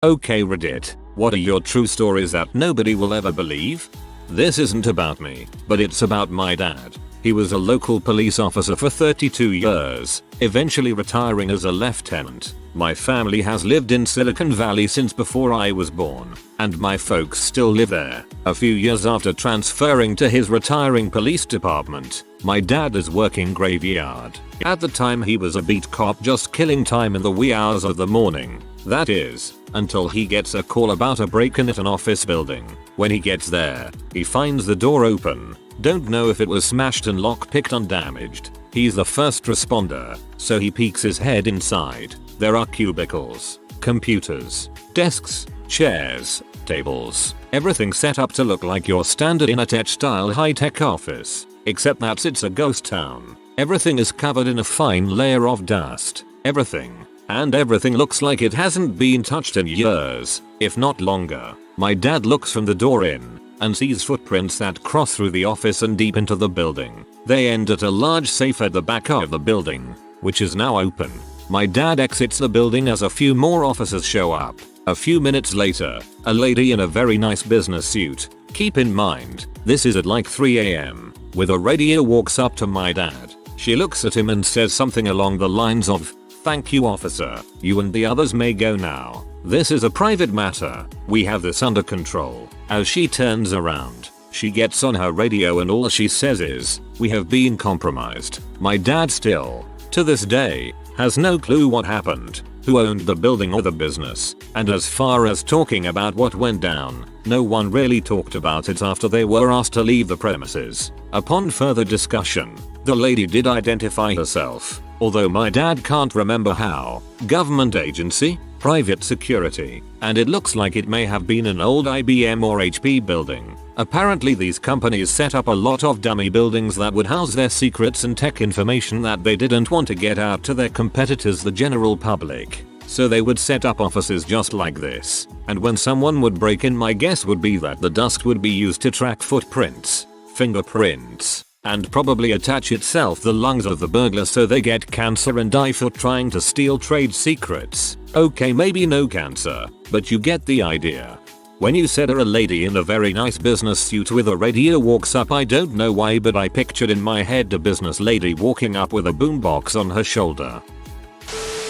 Okay Reddit, what are your true stories that nobody will ever believe? This isn't about me, but it's about my dad. He was a local police officer for 32 years, eventually retiring as a lieutenant. My family has lived in Silicon Valley since before I was born, and my folks still live there. A few years after transferring to his retiring police department, my dad is working graveyard. At the time he was a beat cop just killing time in the wee hours of the morning. That is, until he gets a call about a break-in at an office building. When he gets there, he finds the door open. Don't know if it was smashed and lockpicked undamaged. He's the first responder, so he peeks his head inside. There are cubicles, computers, desks, chairs, tables, everything set up to look like your standard Innertech-style high-tech office. Except that it's a ghost town. Everything is covered in a fine layer of dust. Everything looks like it hasn't been touched in years, if not longer. My dad looks from the door in and sees footprints that cross through the office and deep into the building. They end at a large safe at the back of the building, which is now open. My dad exits the building as a few more officers show up. A few minutes later, a lady in a very nice business suit, keep in mind, this is at like 3 AM, with a radio walks up to my dad. She looks at him and says something along the lines of, "Thank you officer, you and the others may go now. This is a private matter, we have this under control." As she turns around, she gets on her radio and all she says is, "We have been compromised." My dad still, to this day, has no clue what happened, who owned the building or the business, and as far as talking about what went down, no one really talked about it after they were asked to leave the premises. Upon further discussion, the lady did identify herself, although my dad can't remember how. Government agency, private security, and it looks like it may have been an old IBM or HP building. Apparently these companies set up a lot of dummy buildings that would house their secrets and tech information that they didn't want to get out to their competitors, the general public. So they would set up offices just like this, and when someone would break in, my guess would be that the dust would be used to track footprints, fingerprints, and probably attach itself the lungs of the burglar so they get cancer and die for trying to steal trade secrets. Okay, maybe no cancer, but you get the idea. When you said a lady in a very nice business suit with a radio walks up, I don't know why, but I pictured in my head a business lady walking up with a boombox on her shoulder.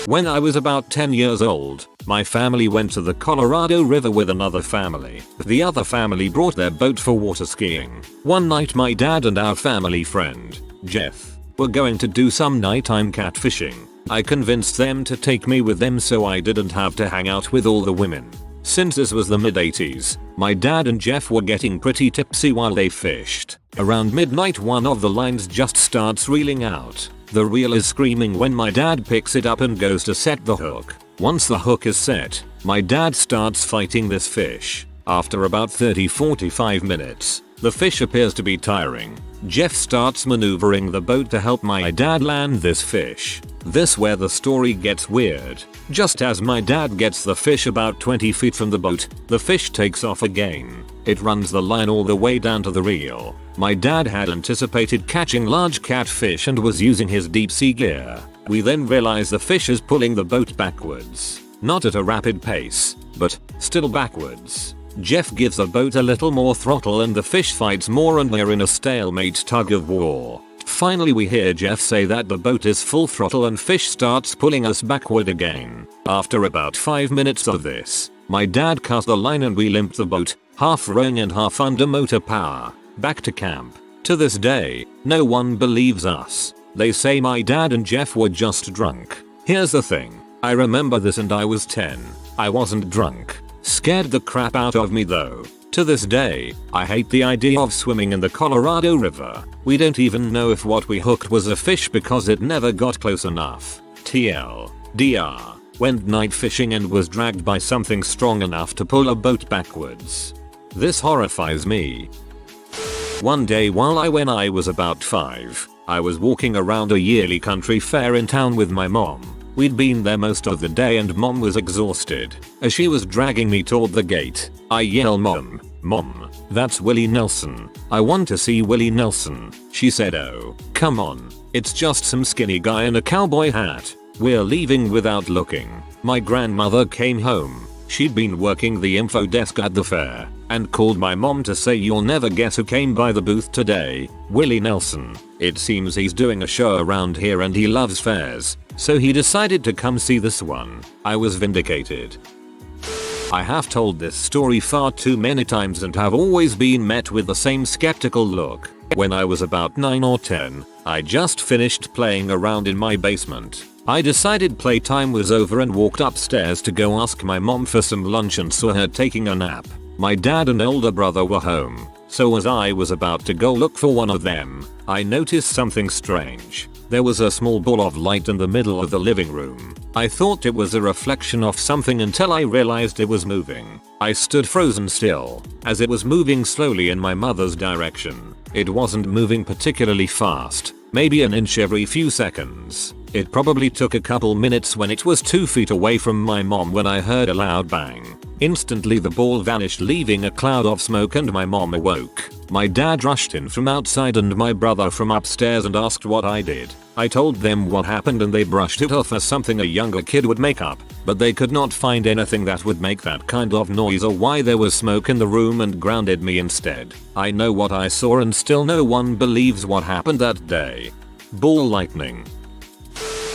When I was about 10 years old, my family went to the Colorado River with another family. The other family brought their boat for water skiing. One night my dad and our family friend, Jeff, were going to do some nighttime catfishing. I convinced them to take me with them so I didn't have to hang out with all the women. Since this was the mid-80s, my dad and Jeff were getting pretty tipsy while they fished. Around midnight one of the lines just starts reeling out. The reel is screaming when my dad picks it up and goes to set the hook. Once the hook is set, my dad starts fighting this fish. After about 30-45 minutes, the fish appears to be tiring. Jeff starts maneuvering the boat to help my dad land this fish. This where the story gets weird. Just as my dad gets the fish about 20 feet from the boat, the fish takes off again. It runs the line all the way down to the reel. My dad had anticipated catching large catfish and was using his deep sea gear. We then realize the fish is pulling the boat backwards. Not at a rapid pace, but still backwards. Jeff gives the boat a little more throttle and the fish fights more and we're in a stalemate tug of war. Finally we hear Jeff say that the boat is full throttle and fish starts pulling us backward again. After about 5 minutes of this, my dad cast the line and we limped the boat, half rowing and half under motor power, back to camp. To this day, no one believes us. They say my dad and Jeff were just drunk. Here's the thing, I remember this and I was 10. I wasn't drunk. Scared the crap out of me though. To this day, I hate the idea of swimming in the Colorado River. We don't even know if what we hooked was a fish because it never got close enough. TLDR, went night fishing and was dragged by something strong enough to pull a boat backwards. This horrifies me. One day when I was about 5, I was walking around a yearly country fair in town with my mom. We'd been there most of the day and mom was exhausted. As she was dragging me toward the gate, I yell, "Mom, Mom, that's Willie Nelson. I want to see Willie Nelson." She said, "Oh, come on. It's just some skinny guy in a cowboy hat." We're leaving without looking. My grandmother came home. She'd been working the info desk at the fair and called my mom to say, "You'll never guess who came by the booth today, Willie Nelson. It seems he's doing a show around here and he loves fairs, so he decided to come see this one." I was vindicated. I have told this story far too many times and have always been met with the same skeptical look. When I was about 9 or 10, I just finished playing around in my basement. I decided playtime was over and walked upstairs to go ask my mom for some lunch and saw her taking a nap. My dad and older brother were home, so as I was about to go look for one of them, I noticed something strange. There was a small ball of light in the middle of the living room. I thought it was a reflection of something until I realized it was moving. I stood frozen still, as it was moving slowly in my mother's direction. It wasn't moving particularly fast, maybe an inch every few seconds. It probably took a couple minutes when it was 2 feet away from my mom when I heard a loud bang. Instantly the ball vanished, leaving a cloud of smoke, and my mom awoke. My dad rushed in from outside and my brother from upstairs and asked what I did. I told them what happened and they brushed it off as something a younger kid would make up, but they could not find anything that would make that kind of noise or why there was smoke in the room and grounded me instead. I know what I saw and still no one believes what happened that day. Ball lightning.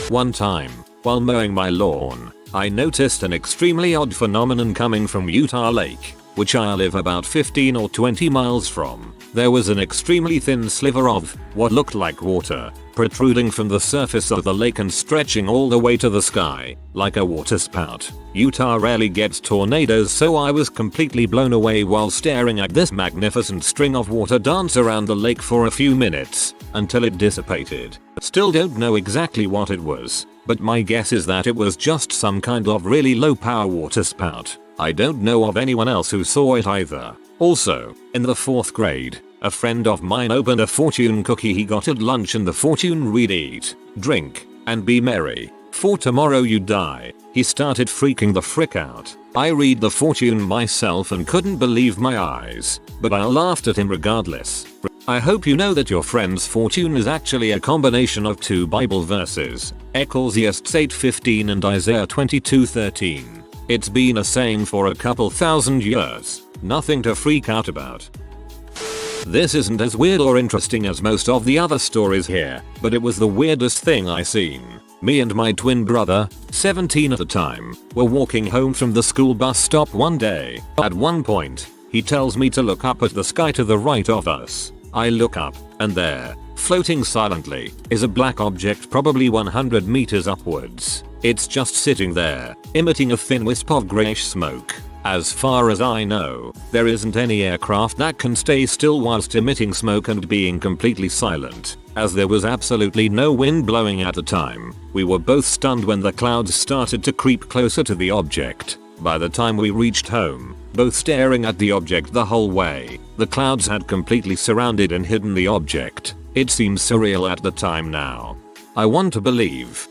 One time, while mowing my lawn, I noticed an extremely odd phenomenon coming from Utah Lake, which I live about 15 or 20 miles from. There was an extremely thin sliver of what looked like water protruding from the surface of the lake and stretching all the way to the sky, like a waterspout. Utah rarely gets tornadoes, so I was completely blown away while staring at this magnificent string of water dance around the lake for a few minutes, until it dissipated. Still don't know exactly what it was, but my guess is that it was just some kind of really low power waterspout. I don't know of anyone else who saw it either. Also, in the 4th grade, a friend of mine opened a fortune cookie he got at lunch, and the fortune read, "Eat, drink, and be merry, for tomorrow you die." He started freaking the frick out. I read the fortune myself and couldn't believe my eyes, but I laughed at him regardless. I hope you know that your friend's fortune is actually a combination of 2 Bible verses, Ecclesiastes 8:15 and Isaiah 22:13. It's been a saying for a couple thousand years. Nothing to freak out about. This isn't as weird or interesting as most of the other stories here, but it was the weirdest thing I seen. Me and my twin brother, 17 at the time, were walking home from the school bus stop one day. At one point, he tells me to look up at the sky to the right of us. I look up, and there, floating silently, is a black object probably 100 meters upwards. It's just sitting there, emitting a thin wisp of grayish smoke. As far as I know, there isn't any aircraft that can stay still whilst emitting smoke and being completely silent, as there was absolutely no wind blowing at the time. We were both stunned when the clouds started to creep closer to the object. By the time we reached home, both staring at the object the whole way, the clouds had completely surrounded and hidden the object. It seems surreal at the time now. I want to believe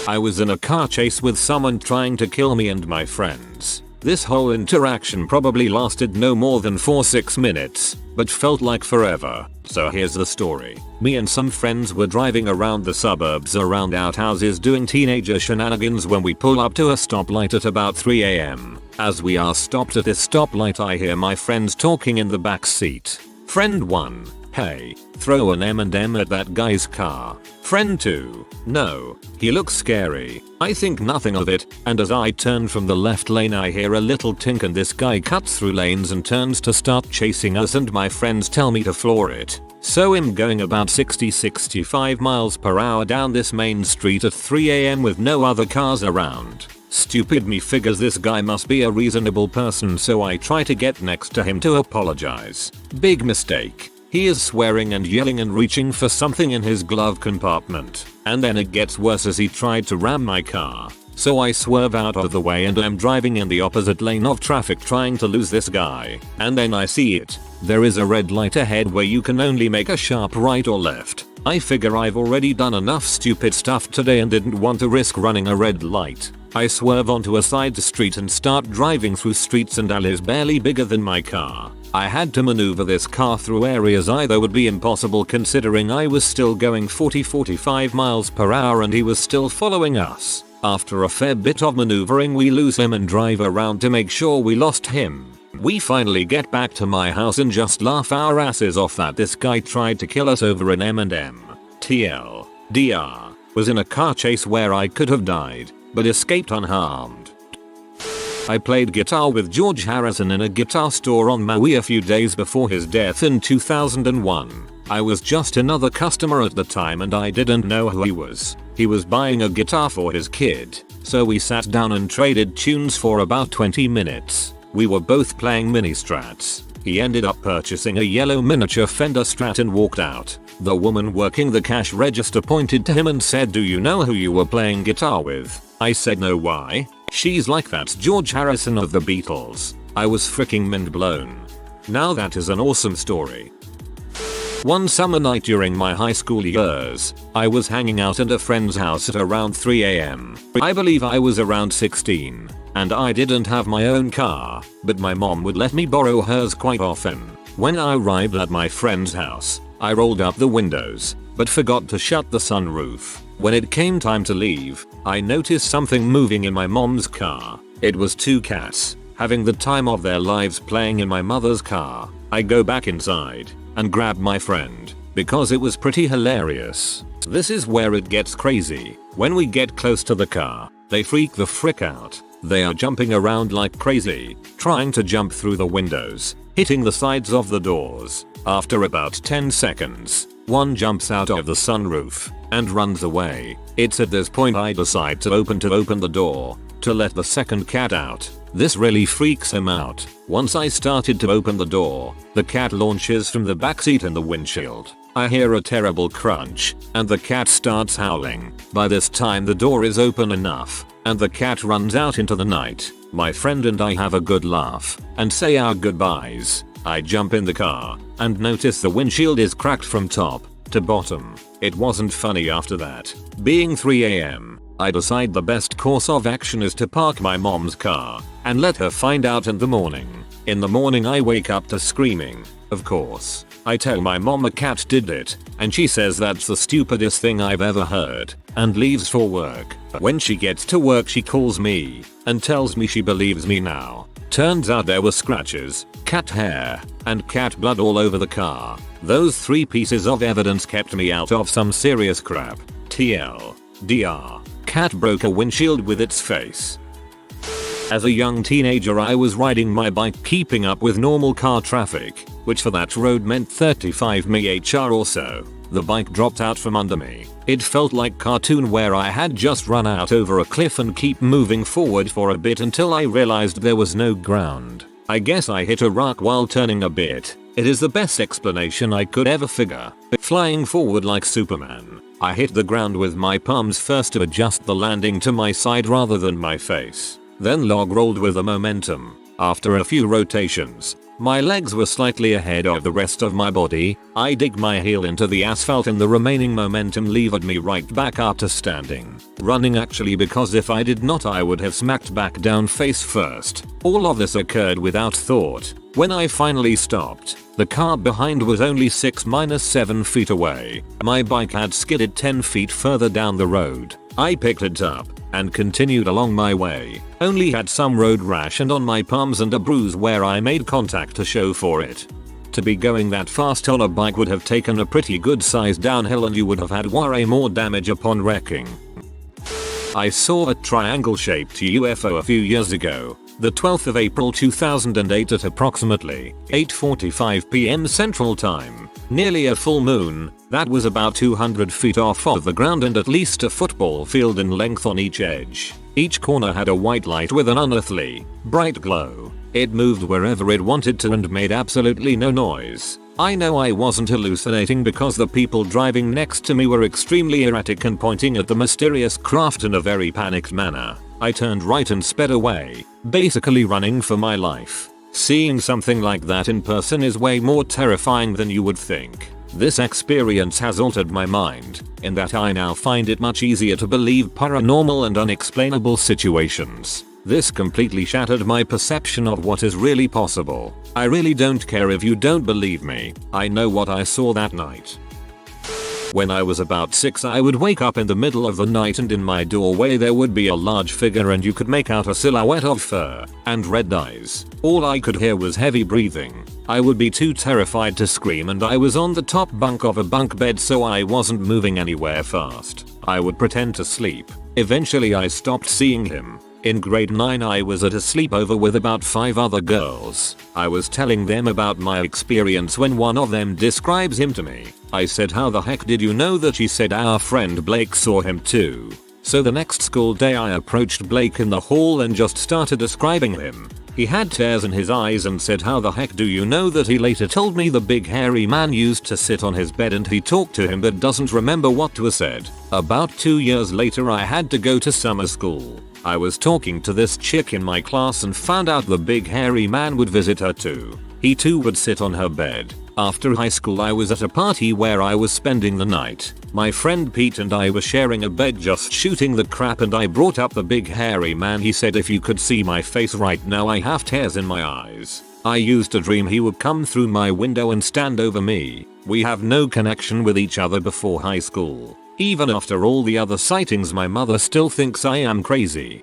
I was in a car chase with someone trying to kill me and my friends. This whole interaction probably lasted no more than 4-6 minutes, but felt like forever. So here's the story. Me and some friends were driving around the suburbs around outhouses doing teenager shenanigans when we pull up to a stoplight at about 3 AM. As we are stopped at this stoplight, I hear my friends talking in the back seat. Friend 1, "Hey, throw an M&M at that guy's car." Friend 2, "No, he looks scary." I think nothing of it, and as I turn from the left lane I hear a little tink and this guy cuts through lanes and turns to start chasing us, and my friends tell me to floor it. So I'm going about 60-65 miles per hour down this main street at 3 AM with no other cars around. Stupid me figures this guy must be a reasonable person, so I try to get next to him to apologize. Big mistake. He is swearing and yelling and reaching for something in his glove compartment. And then it gets worse as he tried to ram my car. So I swerve out of the way and I'm driving in the opposite lane of traffic trying to lose this guy. And then I see it. There is a red light ahead where you can only make a sharp right or left. I figure I've already done enough stupid stuff today and didn't want to risk running a red light. I swerve onto a side street and start driving through streets and alleys barely bigger than my car. I had to maneuver this car through areas either would be impossible considering I was still going 40-45 miles per hour and he was still following us. After a fair bit of maneuvering we lose him and drive around to make sure we lost him. We finally get back to my house and just laugh our asses off that this guy tried to kill us over an M&M. TLDR was in a car chase where I could have died, but escaped unharmed. I played guitar with George Harrison in a guitar store on Maui a few days before his death in 2001. I was just another customer at the time and I didn't know who he was. He was buying a guitar for his kid, so we sat down and traded tunes for about 20 minutes. We were both playing mini strats. He ended up purchasing a yellow miniature Fender Strat and walked out. The woman working the cash register pointed to him and said, "Do you know who you were playing guitar with?" I said, "No, why?" She's like, "That's George Harrison of the Beatles." I was freaking mind blown. Now that is an awesome story. One summer night during my high school years, I was hanging out at a friend's house at around 3 AM. I believe I was around 16, and I didn't have my own car, but my mom would let me borrow hers quite often. When I arrived at my friend's house, I rolled up the windows, but forgot to shut the sunroof. When it came time to leave, I noticed something moving in my mom's car. It was two cats, having the time of their lives playing in my mother's car. I go back inside and grab my friend, because it was pretty hilarious. This is where it gets crazy. When we get close to the car, they freak the frick out. They are jumping around like crazy, trying to jump through the windows, hitting the sides of the doors. After about 10 seconds, one jumps out of the sunroof and runs away. It's at this point I decide to open the door to let the second cat out. This really freaks him out. Once I started to open the door, the cat launches from the backseat in the windshield. I hear a terrible crunch, and the cat starts howling. By this time the door is open enough, and the cat runs out into the night. My friend and I have a good laugh, and say our goodbyes. I jump in the car, and notice the windshield is cracked from top to bottom. It wasn't funny after that. Being 3 AM, I decide the best course of action is to park my mom's car and let her find out in the morning. In the morning I wake up to screaming. Of course, I tell my mom a cat did it, and she says that's the stupidest thing I've ever heard, and leaves for work. When she gets to work she calls me and tells me she believes me now. Turns out there were scratches, cat hair, and cat blood all over the car. Those 3 pieces of evidence kept me out of some serious crap. TLDR. Cat broke a windshield with its face. As a young teenager I was riding my bike keeping up with normal car traffic, which for that road meant 35 mph or so. The bike dropped out from under me. It felt like cartoon where I had just run out over a cliff and keep moving forward for a bit until I realized there was no ground. I guess I hit a rock while turning a bit. It is the best explanation I could ever figure. Flying forward like Superman, I hit the ground with my palms first to adjust the landing to my side rather than my face. Then log rolled with the momentum. After a few rotations, my legs were slightly ahead of the rest of my body. I dig my heel into the asphalt and the remaining momentum levered me right back up to standing. Running actually, because if I did not I would have smacked back down face first. All of this occurred without thought. When I finally stopped, the car behind was only 6-7 feet away. My bike had skidded 10 feet further down the road. I picked it up and continued along my way. Only had some road rash and on my palms and a bruise where I made contact to show for it. To be going that fast on a bike would have taken a pretty good size downhill and you would have had way more damage upon wrecking. I saw a triangle-shaped UFO a few years ago, the 12th of April 2008 at approximately 8:45 PM Central Time. Nearly a full moon, that was about 200 feet off of the ground and at least a football field in length on each edge. Each corner had a white light with an unearthly, bright glow. It moved wherever it wanted to and made absolutely no noise. I know I wasn't hallucinating because the people driving next to me were extremely erratic and pointing at the mysterious craft in a very panicked manner. I turned right and sped away, basically running for my life. Seeing something like that in person is way more terrifying than you would think. This experience has altered my mind, in that I now find it much easier to believe paranormal and unexplainable situations. This completely shattered my perception of what is really possible. I really don't care if you don't believe me. I know what I saw that night. When I was about 6 I would wake up in the middle of the night and in my doorway there would be a large figure and you could make out a silhouette of fur and red eyes. All I could hear was heavy breathing. I would be too terrified to scream and I was on the top bunk of a bunk bed so I wasn't moving anywhere fast. I would pretend to sleep. Eventually I stopped seeing him. In grade 9 I was at a sleepover with about 5 other girls. I was telling them about my experience when one of them describes him to me. I said, "How the heck did you know that?" She said, "Our friend Blake saw him too." So the next school day I approached Blake in the hall and just started describing him. He had tears in his eyes and said, "How the heck do you know that?" He later told me the big hairy man used to sit on his bed and he talked to him but doesn't remember what was said. About 2 years later I had to go to summer school. I was talking to this chick in my class and found out the big hairy man would visit her too. He too would sit on her bed. After high school I was at a party where I was spending the night. My friend Pete and I were sharing a bed just shooting the crap and I brought up the big hairy man. He said, "If you could see my face right now, I have tears in my eyes. I used to dream he would come through my window and stand over me." We have no connection with each other before high school. Even after all the other sightings my mother still thinks I am crazy.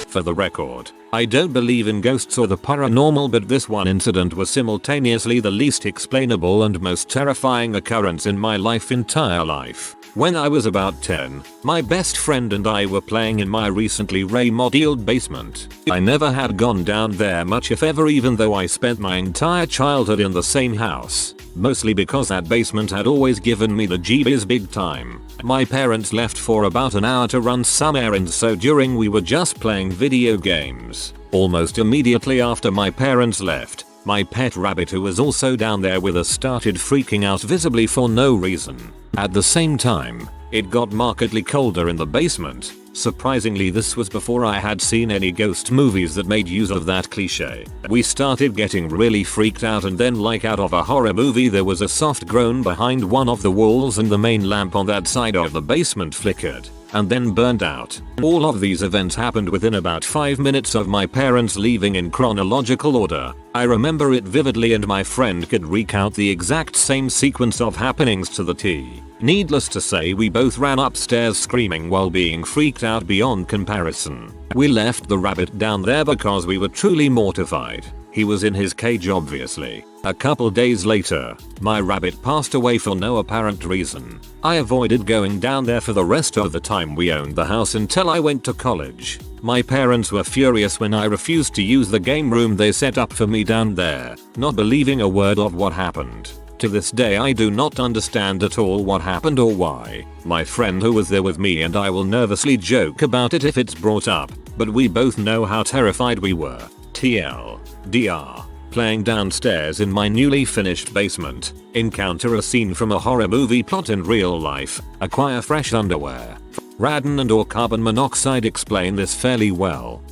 For the record, I don't believe in ghosts or the paranormal, but this one incident was simultaneously the least explainable and most terrifying occurrence in my entire life. When I was about 10, my best friend and I were playing in my recently remodeled basement. I never had gone down there much if ever, even though I spent my entire childhood in the same house. Mostly because that basement had always given me the jeebies big time. My parents left for about an hour to run some errands, so during we were just playing video games. Almost immediately after my parents left, my pet rabbit, who was also down there with us, started freaking out visibly for no reason. At the same time, it got markedly colder in the basement. Surprisingly, this was before I had seen any ghost movies that made use of that cliche. We started getting really freaked out, and then, like out of a horror movie, there was a soft groan behind one of the walls and the main lamp on that side of the basement flickered and then burned out. All of these events happened within about 5 minutes of my parents leaving in chronological order. I remember it vividly, and my friend could recount the exact same sequence of happenings to the T. Needless to say, we both ran upstairs screaming while being freaked out beyond comparison. We left the rabbit down there because we were truly mortified. He was in his cage, obviously. A couple days later, my rabbit passed away for no apparent reason. I avoided going down there for the rest of the time we owned the house until I went to college. My parents were furious when I refused to use the game room they set up for me down there, not believing a word of what happened. To this day I do not understand at all what happened or why. My friend who was there with me and I will nervously joke about it if it's brought up, but we both know how terrified we were. TLDR. Playing downstairs in my newly finished basement. Encounter a scene from a horror movie plot in real life. Acquire fresh underwear. Radon and or carbon monoxide explain this fairly well.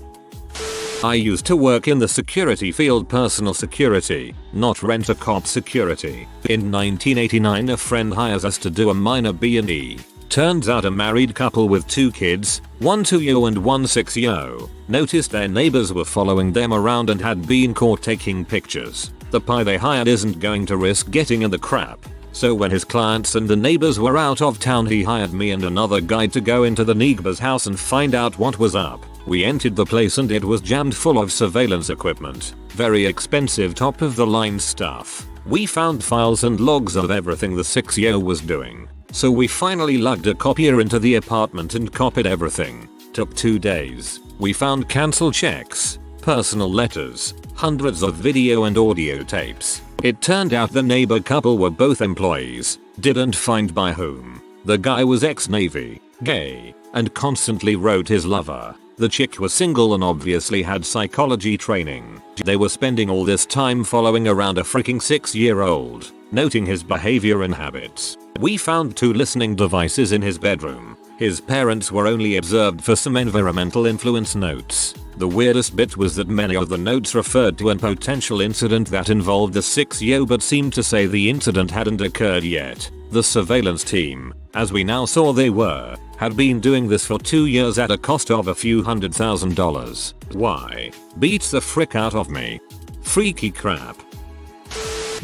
I used to work in the security field, personal security, not rent-a-cop security. In 1989 a friend hires us to do a minor B&E. Turns out a married couple with 2 kids, one 2-year and one 6-year, noticed their neighbors were following them around and had been caught taking pictures. The guy they hired isn't going to risk getting in the crap. So when his clients and the neighbors were out of town, he hired me and another guy to go into the neighbor's house and find out what was up. We entered the place and it was jammed full of surveillance equipment. Very expensive, top of the line stuff. We found files and logs of everything the 6-year was doing. So we finally lugged a copier into the apartment and copied everything. Took 2 days. We found cancel checks, personal letters, hundreds of video and audio tapes. It turned out the neighbor couple were both employees, didn't find by whom. The guy was ex-Navy, gay, and constantly wrote his lover. The chick was single and obviously had psychology training. They were spending all this time following around a freaking 6-year-old, noting his behavior and habits. We found 2 listening devices in his bedroom. His parents were only observed for some environmental influence notes. The weirdest bit was that many of the notes referred to a potential incident that involved the 6-year but seemed to say the incident hadn't occurred yet. The surveillance team, as we now saw they were, had been doing this for 2 years at a cost of a few $100,000. Why? Beats the frick out of me. Freaky crap.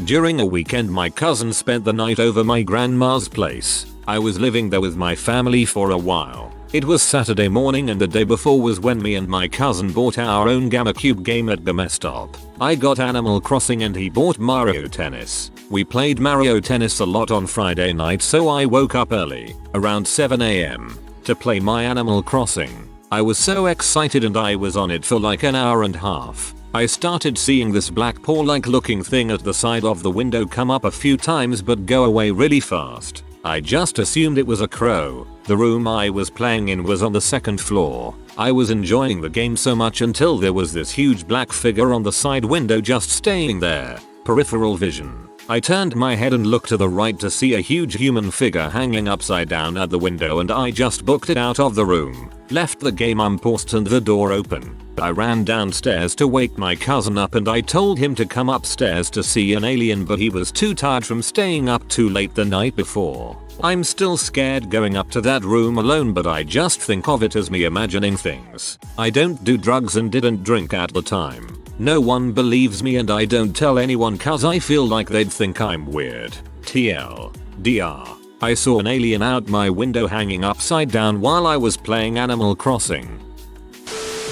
During a weekend my cousin spent the night over my grandma's place. I was living there with my family for a while. It was Saturday morning and the day before was when me and my cousin bought our own GamerCube game at GameStop. I got Animal Crossing and he bought Mario Tennis. We played Mario Tennis a lot on Friday night, so I woke up early, around 7 AM, to play my Animal Crossing. I was so excited and I was on it for like an hour and a half. I started seeing this black paw-like looking thing at the side of the window come up a few times but go away really fast. I just assumed it was a crow. The room I was playing in was on the second floor. I was enjoying the game so much until there was this huge black figure on the side window just staying there. Peripheral vision. I turned my head and looked to the right to see a huge human figure hanging upside down at the window and I just booked it out of the room. Left the game unpaused and the door open. I ran downstairs to wake my cousin up and I told him to come upstairs to see an alien, but he was too tired from staying up too late the night before. I'm still scared going up to that room alone, but I just think of it as me imagining things. I don't do drugs and didn't drink at the time. No one believes me and I don't tell anyone cause I feel like they'd think I'm weird. TLDR. I saw an alien out my window hanging upside down while I was playing Animal Crossing.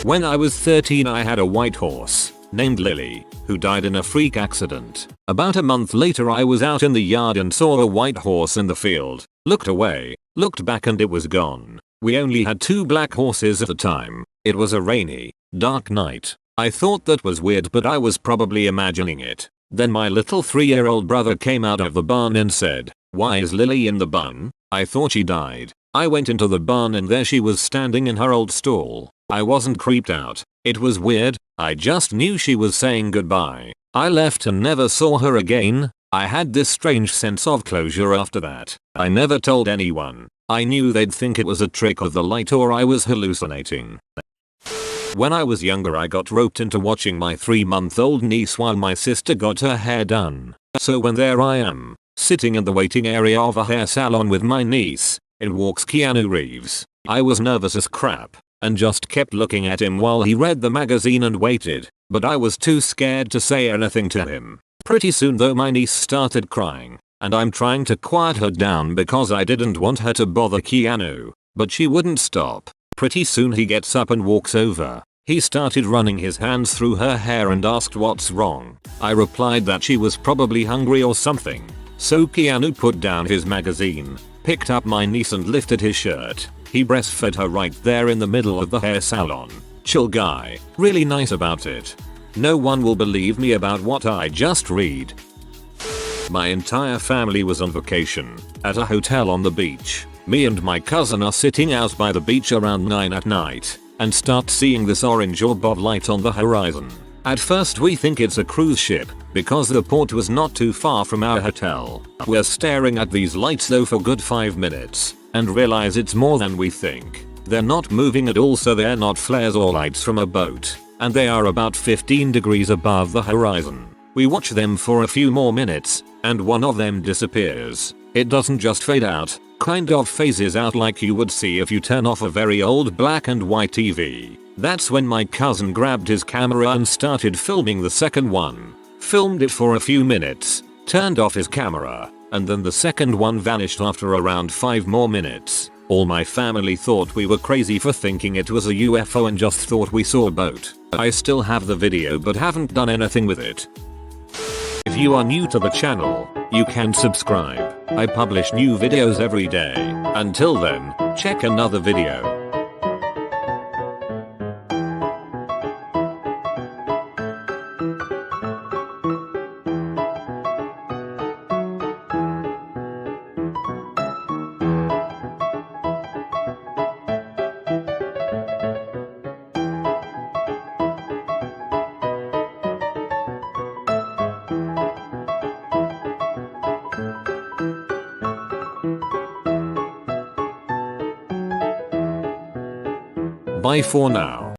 When I was 13 I had a white horse, named Lily, who died in a freak accident. About a month later I was out in the yard and saw a white horse in the field. Looked away, looked back and it was gone. We only had 2 black horses at the time. It was a rainy, dark night. I thought that was weird but I was probably imagining it. Then my little 3-year-old brother came out of the barn and said, "Why is Lily in the barn?" I thought she died. I went into the barn and there she was standing in her old stall. I wasn't creeped out. It was weird. I just knew she was saying goodbye. I left and never saw her again. I had this strange sense of closure after that. I never told anyone. I knew they'd think it was a trick of the light or I was hallucinating. When I was younger I got roped into watching my 3-month-old niece while my sister got her hair done. So when there I am, sitting in the waiting area of a hair salon with my niece, in walks Keanu Reeves. I was nervous as crap and just kept looking at him while he read the magazine and waited, but I was too scared to say anything to him. Pretty soon though my niece started crying, and I'm trying to quiet her down because I didn't want her to bother Keanu, but she wouldn't stop. Pretty soon he gets up and walks over. He started running his hands through her hair and asked what's wrong. I replied that she was probably hungry or something. So Keanu put down his magazine, picked up my niece and lifted his shirt. He breastfed her right there in the middle of the hair salon. Chill guy, really nice about it. No one will believe me about what I just read. My entire family was on vacation, at a hotel on the beach. Me and my cousin are sitting out by the beach around 9 at night, and start seeing this orange orb of light on the horizon. At first we think it's a cruise ship, because the port was not too far from our hotel. We're staring at these lights though for good 5 minutes, and realize it's more than we think. They're not moving at all, so they're not flares or lights from a boat, and they are about 15 degrees above the horizon. We watch them for a few more minutes, and one of them disappears. It doesn't just fade out, kind of phases out like you would see if you turn off a very old black and white TV. That's when my cousin grabbed his camera and started filming the second one. Filmed it for a few minutes, turned off his camera, and then the second one vanished after around 5 more minutes. All my family thought we were crazy for thinking it was a UFO and just thought we saw a boat. I still have the video but haven't done anything with it. If you are new to the channel, you can subscribe. I publish new videos every day. Until then, check another video. Bye for now.